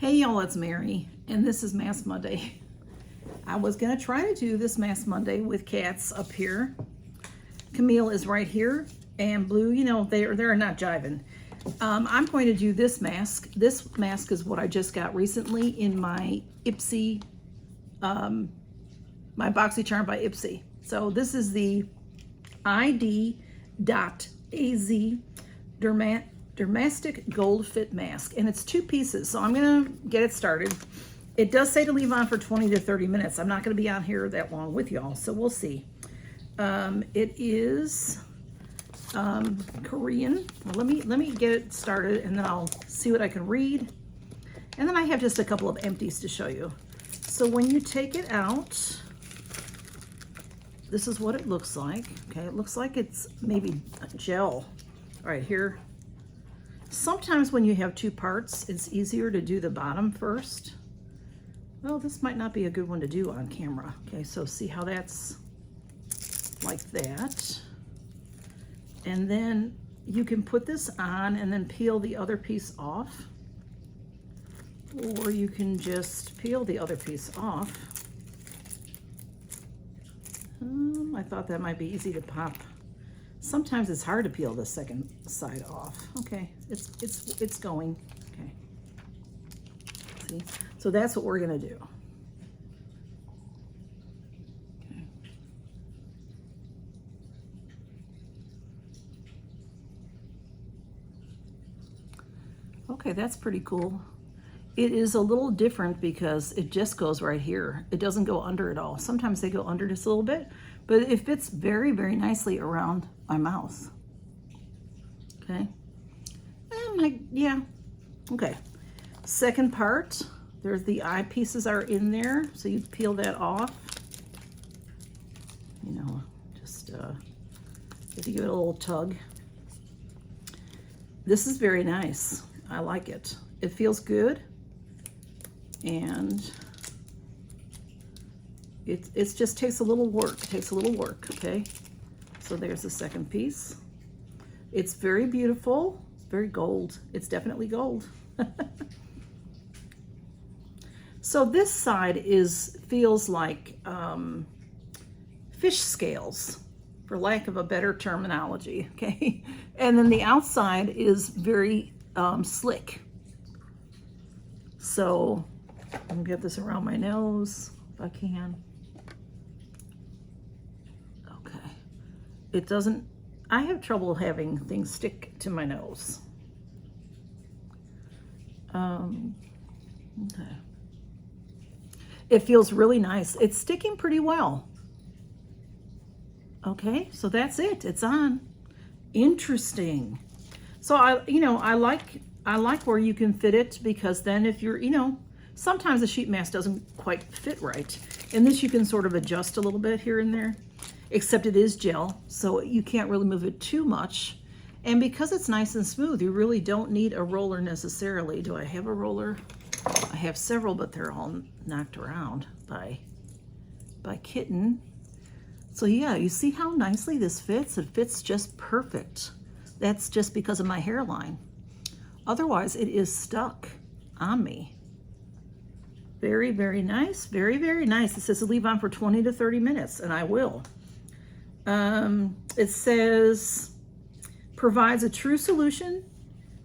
Hey y'all, it's Mary, and this is Mask Monday. I was gonna try to do this Mask Monday with cats up here. Camille is right here, and Blue, you know, they're not jiving. I'm going to do this mask. This mask is what I just got recently in my Ipsy, my Boxycharm by Ipsy. So this is the ID.AZ Dermastic Gold Fit Mask, and it's 2 pieces, so I'm gonna get it started. It does say to leave on for 20 to 30 minutes. I'm not gonna be on here that long with y'all, so we'll see. It is Korean. Well, let me get it started, and then I'll see what I can read. And then I have just a couple of empties to show you. So when you take it out, this is what it looks like. Okay, it looks like it's maybe gel right here. Sometimes when you have 2 parts, it's easier to do the bottom first. Well, this might not be a good one to do on camera. Okay, so see how that's like that. And then you can put this on and then peel the other piece off. Or you can just peel the other piece off. I thought that might be easy to pop. Sometimes it's hard to peel the second side off. Okay, it's going. Okay. See? So that's what we're gonna do. Okay. Okay, that's pretty cool. It is a little different because it just goes right here. It doesn't go under at all. Sometimes they go under just a little bit, but it fits very, very nicely around my mouth. Okay. And yeah. Okay. Second part, there's the eye pieces are in there. So you peel that off. You know, just if you give it a little tug. This is very nice. I like it. It feels good. And it just takes a little work. It takes a little work, okay? So there's the second piece. It's very beautiful. It's very gold. It's definitely gold. So this side feels like fish scales, for lack of a better terminology, okay? And then the outside is very slick. So I'm gonna get this around my nose if I can. Okay. It doesn't, I have trouble having things stick to my nose. Okay. It feels really nice. It's sticking pretty well. Okay, so that's it. It's on. Interesting. So I like where you can fit it, because then if you're, sometimes the sheet mask doesn't quite fit right. And this you can sort of adjust a little bit here and there, except it is gel, so you can't really move it too much. And because it's nice and smooth, you really don't need a roller necessarily. Do I have a roller? I have several, but they're all knocked around by Kitten. So yeah, you see how nicely this fits? It fits just perfect. That's just because of my hairline. Otherwise, it is stuck on me. Very, very nice. Very, very nice. It says to leave on for 20 to 30 minutes, and I will. It says, provides a true solution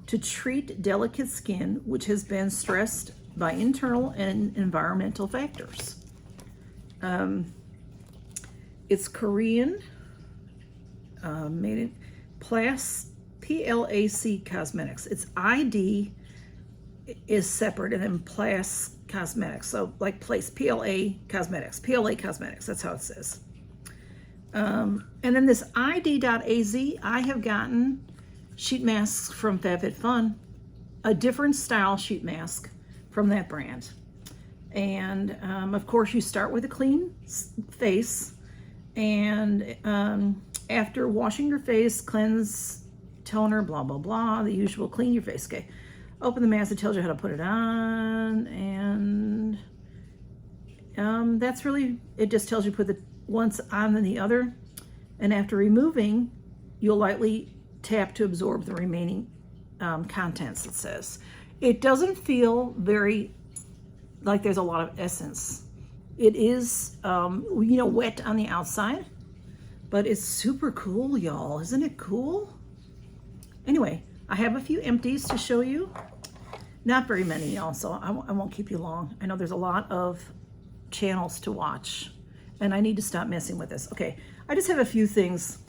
to treat delicate skin which has been stressed by internal and environmental factors. It's Korean, made in PLAC Cosmetics. Its ID is separate, and then PLAC Cosmetics. So like place, PLA Cosmetics, that's how it says. And then this ID.AZ, I have gotten sheet masks from Fab Fit Fun, a different style sheet mask from that brand. And of course you start with a clean face, and after washing your face, cleanse, toner, blah, blah, blah, the usual, clean your face, okay. Open the mask, it tells you how to put it on, and that's really, it just tells you put the once on then the other, and after removing, you'll lightly tap to absorb the remaining contents, it says. It doesn't feel very like there's a lot of essence. It is, you know, wet on the outside, but it's super cool, y'all. Isn't it cool? Anyway, I have a few empties to show you. Not very many, y'all, so I won't keep you long. I know there's a lot of channels to watch, and I need to stop messing with this. Okay, I just have a few things.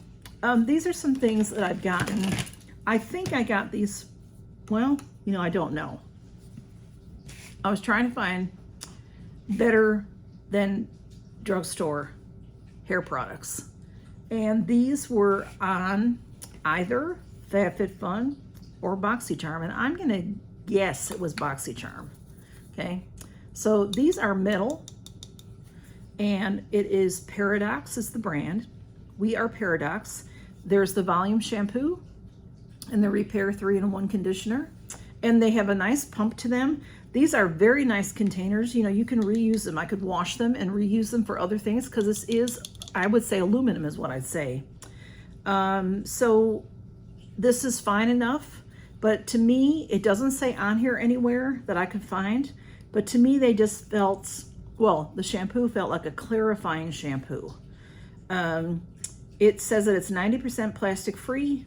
These are some things that I've gotten. I think I got these, well, you know, I don't know. I was trying to find better than drugstore hair products, and these were on either Fab Fit Fun or Boxycharm, and I'm gonna guess it was Boxycharm. Okay, so these are metal, and it is Paradox is the brand. We are Paradox. There's the volume shampoo and the Repair 3-in-1 conditioner, and they have a nice pump to them. These are very nice containers. You know, you can reuse them. I could wash them and reuse them for other things, because this is, I would say, aluminum is what I'd say. So this is fine enough, but to me, it doesn't say on here anywhere that I could find, but to me, they just felt, well, the shampoo felt like a clarifying shampoo. It says that it's 90% plastic free,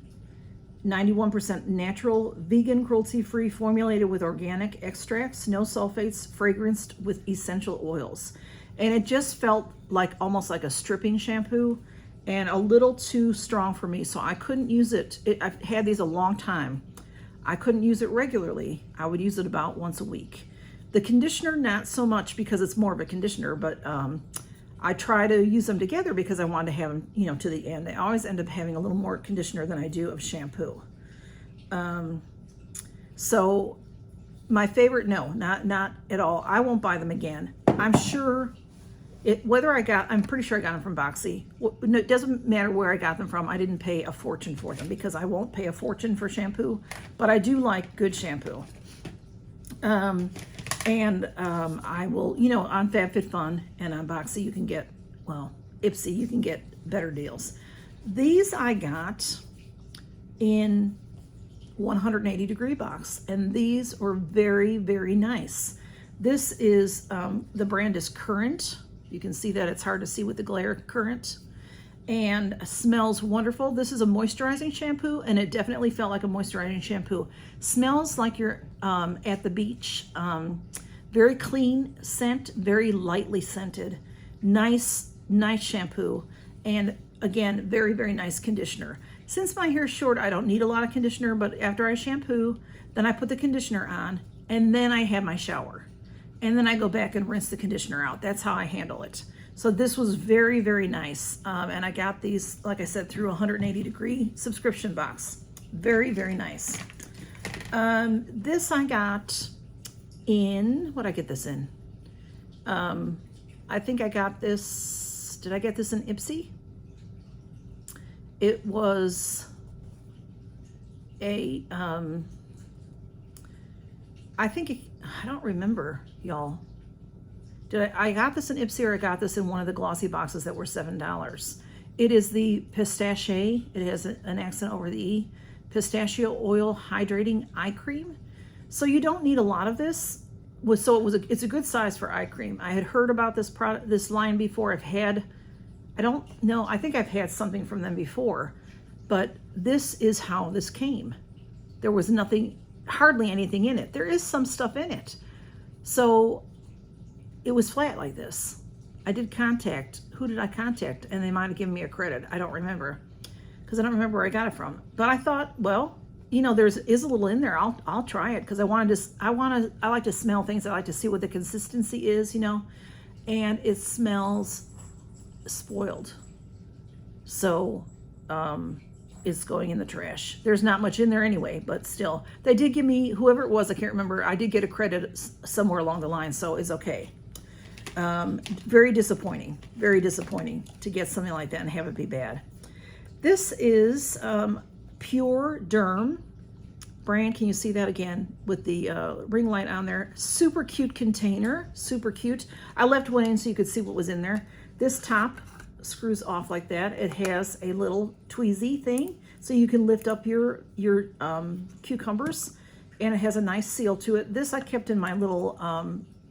91% natural, vegan, cruelty-free, formulated with organic extracts, no sulfates, fragranced with essential oils. And it just felt like almost like a stripping shampoo, and a little too strong for me, so I couldn't use it. I've had these a long time. I couldn't use it regularly. I would use it about once a week. The conditioner, not so much, because it's more of a conditioner, but I try to use them together because I want to have them, you know, to the end. I always end up having a little more conditioner than I do of shampoo. So my favorite, no, not at all. I won't buy them again. I'm sure I'm pretty sure I got them from Boxy. No, it doesn't matter where I got them from. I didn't pay a fortune for them, because I won't pay a fortune for shampoo, but I do like good shampoo. I will, you know, on Fab Fit Fun and on Boxy, you can get, well, Ipsy, you can get better deals. These I got in 180 degree box, and these were very, very nice. This is, the brand is Current. You can see that it's hard to see with the glare. Current, and smells wonderful. This is a moisturizing shampoo, and it definitely felt like a moisturizing shampoo. Smells like you're at the beach. Very clean scent, very lightly scented. Nice shampoo, and again, very, very nice conditioner. Since my hair's short, I don't need a lot of conditioner, but after I shampoo, then I put the conditioner on, and then I have my shower. And then I go back and rinse the conditioner out. That's how I handle it. So this was very, very nice. And I got these, like I said, through a 180 degree subscription box. Very, very nice. This I got in, what did I get this in? I think I got this, did I get this in Ipsy? It was a, I don't remember, y'all. I got this in Ipsy, or I got this in one of the glossy boxes that were $7. It is the pistachio. It has an accent over the E. Pistachio oil hydrating eye cream. So you don't need a lot of this. It's a good size for eye cream. I had heard about this product, this line before. I don't know, I think I've had something from them before, but this is how this came. There was hardly anything in it. There is some stuff in it. So it was flat like this. I did contact, who did I contact? And they might have given me a credit. I don't remember, because I don't remember where I got it from. But I thought, well, you know, is a little in there. I'll try it, because I like to smell things. I like to see what the consistency is, you know, and it smells spoiled. So it's going in the trash. There's not much in there anyway, but still, they did give me, whoever it was, I can't remember, I did get a credit somewhere along the line, so it's okay. Very disappointing to get something like that and have it be bad. This is Pure Derm brand. Can you see that again with the ring light on there? Super cute container, super cute. I left one in so you could see what was in there. This top screws off like that. It has a little tweezy thing, so you can lift up your cucumbers and it has a nice seal to it. This I kept in my little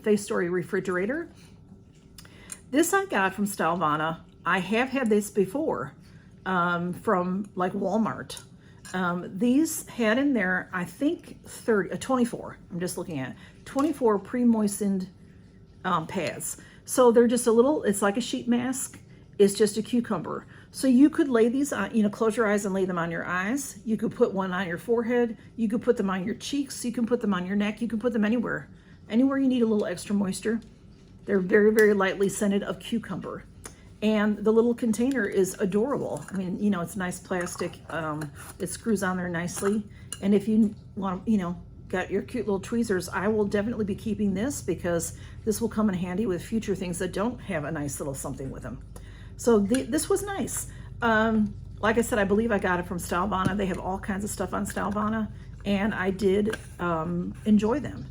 Facetory refrigerator. This I got from Stylevana. I have had this before from like Walmart. These had in there, I think 24, I'm just looking at 24 pre-moistened pads. So they're just a little, it's like a sheet mask. It's just a cucumber. So you could lay these on, you know, close your eyes and lay them on your eyes. You could put one on your forehead. You could put them on your cheeks. You can put them on your neck. You can put them anywhere. Anywhere you need a little extra moisture. They're very, very lightly scented of cucumber. And the little container is adorable. I mean, you know, it's nice plastic. It screws on there nicely. And if you want, you know, got your cute little tweezers, I will definitely be keeping this because this will come in handy with future things that don't have a nice little something with them. So this was nice. Like I said, I believe I got it from Stylevana. They have all kinds of stuff on Stylevana, and I did enjoy them.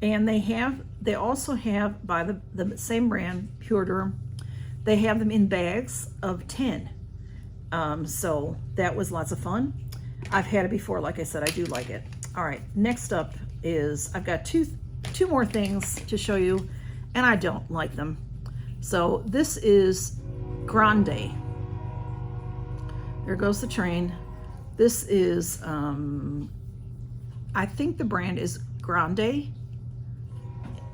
And they also have, by the same brand, Pure Derm, they have them in bags of 10. So that was lots of fun. I've had it before, like I said, I do like it. All right, next up is, I've got two more things to show you, and I don't like them. So this is Grande. There goes the train. This is, I think the brand is Grande.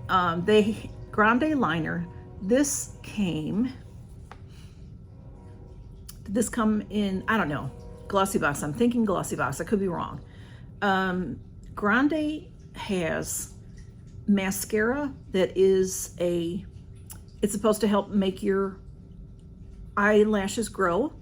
Grande liner. This came, did this come in, I don't know, Glossy Box. I'm thinking Glossy Box. I could be wrong. Grande has mascara that is it's supposed to help make your eyelashes grow.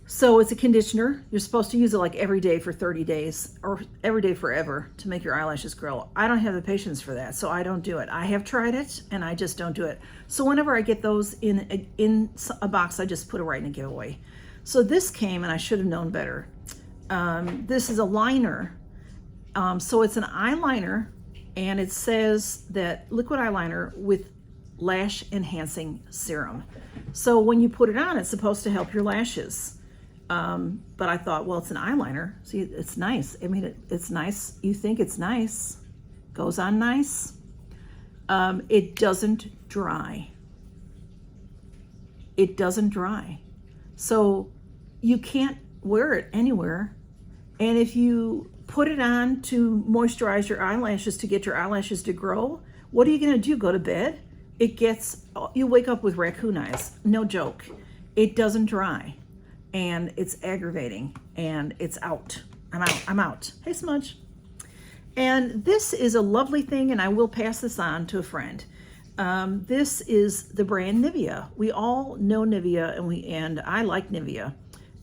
So it's a conditioner. You're supposed to use it like every day for 30 days or every day forever to make your eyelashes grow. I don't have the patience for that, so I don't do it. I have tried it and I just don't do it. So whenever I get those in a box, I just put it right in a giveaway. So this came, and I should have known better. This is a liner. So it's an eyeliner, and it says that liquid eyeliner with lash enhancing serum. So when you put it on, it's supposed to help your lashes. But I thought, well, it's an eyeliner. See, it's nice. I mean, it's nice. You think it's nice. Goes on nice. It doesn't dry. It doesn't dry. So you can't wear it anywhere. And if you put it on to moisturize your eyelashes to get your eyelashes to grow, what are you going to do? Go to bed? You wake up with raccoon eyes. No joke. It doesn't dry. And it's aggravating, and it's out. I'm out. Hey, Smudge. And this is a lovely thing, and I will pass this on to a friend. This is the brand Nivea. We all know Nivea, and I like Nivea,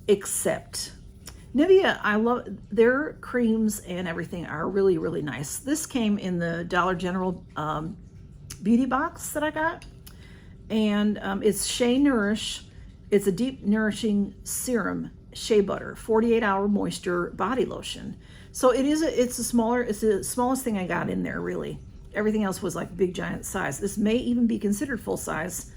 except Nivea, I love their creams and everything are really, really nice. This came in the Dollar General beauty box that I got, and it's Shea Nourish. It's a deep nourishing serum shea butter, 48-hour moisture body lotion. So it's the smallest thing I got in there, really. Everything else was like big giant size. This may even be considered full size.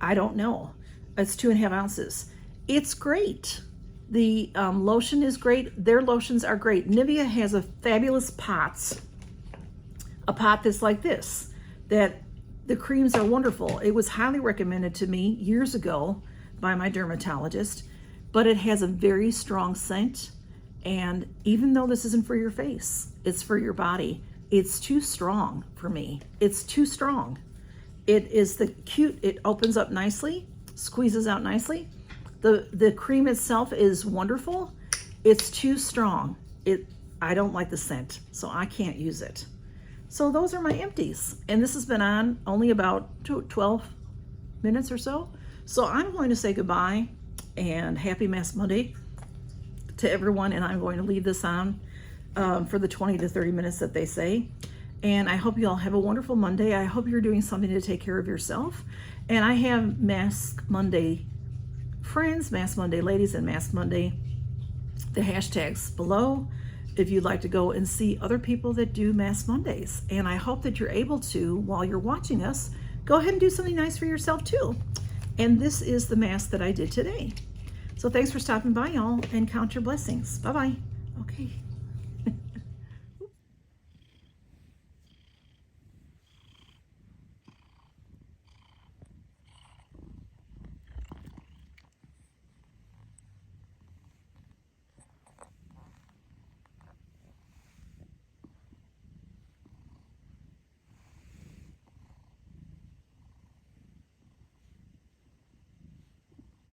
I don't know. It's 2.5 ounces. It's great. The lotion is great. Their lotions are great. Nivea has a fabulous a pot that's like this, that the creams are wonderful. It was highly recommended to me years ago by my dermatologist, but it has a very strong scent. And even though this isn't for your face, it's for your body, it's too strong for me. It's too strong. It is it opens up nicely, squeezes out nicely. The cream itself is wonderful. It's too strong. I don't like the scent, so I can't use it. So those are my empties. And this has been on only about 12 minutes or so. So I'm going to say goodbye and happy Mask Monday to everyone. And I'm going to leave this on for the 20 to 30 minutes that they say. And I hope you all have a wonderful Monday. I hope you're doing something to take care of yourself. And I have Mask Monday friends, Mask Monday ladies, and Mask Monday, the hashtags below, if you'd like to go and see other people that do Mask Mondays. And I hope that you're able to, while you're watching us, go ahead and do something nice for yourself too. And this is the mask that I did today. So thanks for stopping by, y'all, and count your blessings. Bye-bye. Okay.